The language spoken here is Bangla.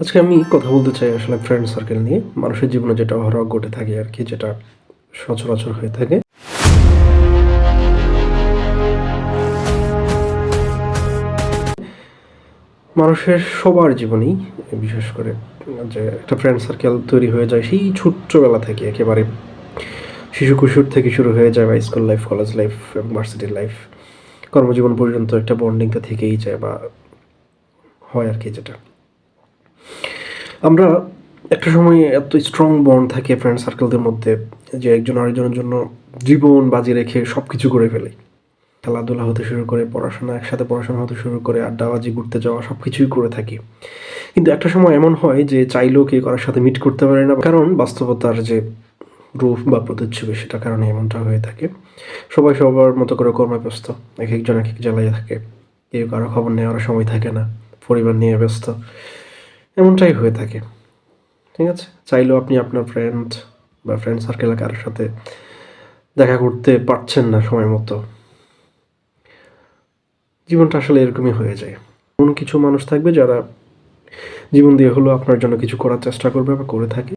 আজকে আমি কথা বলতে চাই আসলে ফ্রেন্ড সার্কেল নিয়ে। মানুষের জীবনে যেটা অহরহ ঘটে থাকে আরকি, যেটা সচরাচর হয়ে থাকে। মানুষের সবার জীবনেই বিশেষ করে যে একটা ফ্রেন্ড সার্কেল তৈরি হয়ে যায় সেই ছোট্টবেলা থেকে, একেবারে শিশু-কৈশোর থেকে শুরু হয়ে যায় বা স্কুল লাইফ, কলেজ লাইফ এবং ভার্সিটি লাইফ। কর্মজীবন পর্যন্ত একটা বন্ডিং তো থেকেই যায় বা হয় আরকি যেটা। আমরা একটা সময় এত স্ট্রং বন্ড থাকে ফ্রেন্ড সার্কেলদের মধ্যে যে একজন আরেকজনের জন্য জীবন বাজি রেখে সবকিছু করে ফেলি। খেলাধুলা হতে শুরু করে পড়াশোনা, একসাথে পড়াশোনা হতে শুরু করে আড্ডাবাজি, ঘুরতে যাওয়া সবকিছুই করে থাকি। কিন্তু একটা সময় এমন হয় যে চাইলেও কেউ কারো সাথে মিট করতে পারে না। কারণ বাস্তবতার যে রূপ বা প্রতিচ্ছবি সেটার কারণে এমনটা হয়ে থাকে। সবাই সবার মতো করে কর্মে ব্যস্ত। একেকজন একেক জায়গায় থাকে। কেউ কারো খবর নেওয়ার সময় থাকে না। পরিবার নিয়ে ব্যস্ত। এমনটাই হয়ে থাকে। ঠিক আছে? চাইলেও আপনি আপনার ফ্রেন্ড বা ফ্রেন্ড সার্কেলে কারো সাথে দেখা করতে পারছেন না সময় মতো। জীবনটা আসলে এরকমই হয়ে যায়। এমন কিছু মানুষ থাকবে যারা জীবন দিয়ে হলেও আপনার জন্য কিছু করার চেষ্টা করবে বা করে থাকে।